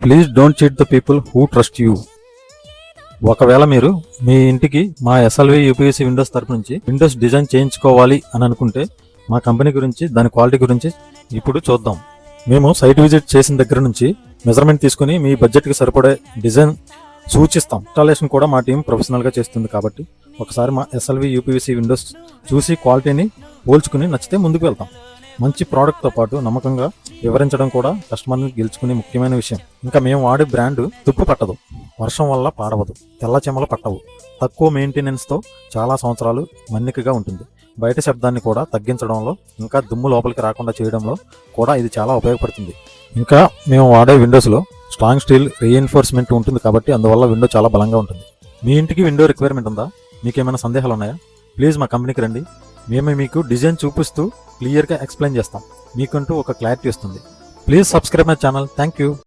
Please don't cheat the people who trust you. ఒకవేళ మీరు మీ ఇంటికి మా ఎస్ఎల్వి యూపీఎస్సీ విండోస్ తరపు నుంచి విండోస్ డిజైన్ చేయించుకోవాలి అని అనుకుంటే మా కంపెనీ గురించి, దాని క్వాలిటీ గురించి ఇప్పుడు చూద్దాం. మేము సైట్ విజిట్ చేసిన దగ్గర నుంచి మెజర్మెంట్ తీసుకుని మీ బడ్జెట్కి సరిపడే డిజైన్ సూచిస్తాం. ఇన్స్టాలేషన్ కూడా మా టీం ప్రొఫెషనల్గా చేస్తుంది కాబట్టి ఒకసారి మా ఎస్ఎల్వి యూపీఎస్సీ విండోస్ చూసి క్వాలిటీని పోల్చుకుని నచ్చితే ముందుకు వెళ్తాం. మంచి ప్రోడక్ట్తో పాటు నమ్మకంగా వివరించడం కూడా కస్టమర్ని గెలుచుకునే ముఖ్యమైన విషయం. ఇంకా మేము వాడే బ్రాండ్ తుప్పు పట్టదు, వర్షం వల్ల పాడవదు, తెల్ల చెమలు పట్టవు, తక్కువ మెయింటెనెన్స్తో చాలా సంవత్సరాలు మన్నికగా ఉంటుంది. బయట శబ్దాన్ని కూడా తగ్గించడంలో, ఇంకా దుమ్ము లోపలికి రాకుండా చేయడంలో కూడా ఇది చాలా ఉపయోగపడుతుంది. ఇంకా మేము వాడే విండోస్లో స్ట్రాంగ్ స్టీల్ రీఎన్ఫోర్స్మెంట్ ఉంటుంది కాబట్టి అందువల్ల విండో చాలా బలంగా ఉంటుంది. మీ ఇంటికి విండో రిక్వైర్మెంట్ ఉందా? మీకేమైనా సందేహాలు ఉన్నాయా? ప్లీజ్ మా కంపెనీకి రండి. మేము మీకు డిజైన్ చూపిస్తూ క్లియర్గా ఎక్స్ప్లెయిన్ చేస్తాం. మీకంటూ ఒక క్లారిటీ వస్తుంది. Please subscribe my channel. Thank you.